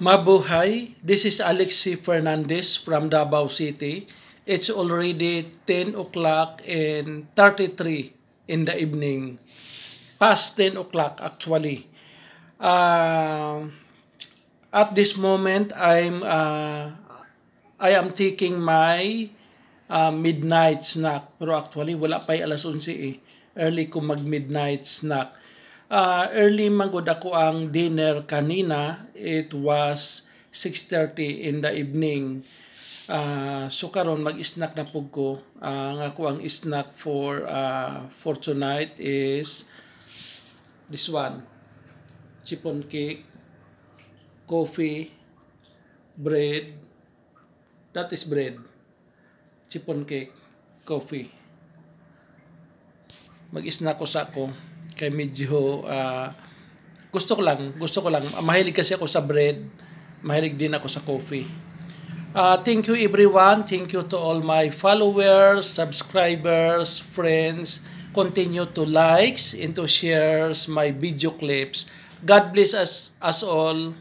Mabuhay, this is Alexi Fernandez from Davao City. It's already 10 o'clock and 33 in the evening. Past 10 o'clock actually. At this moment, I am taking my midnight snack. Pero actually, wala pa alas 11 eh. Early ko mag-midnight snack. Early magod ako ang dinner kanina. It was 6:30 in the evening. So karon mag-snack na pug ko. Ang ako ang snack for tonight is this one. Chiffon cake, coffee, bread. That is bread. Chiffon cake, coffee. Mag-snack ko sa ako. Kay medyo gusto ko lang. Mahilig kasi ako sa bread. Mahilig din ako sa coffee. Thank you everyone. Thank you to all my followers, subscribers, friends. Continue to likes and to shares my video clips. God bless us all.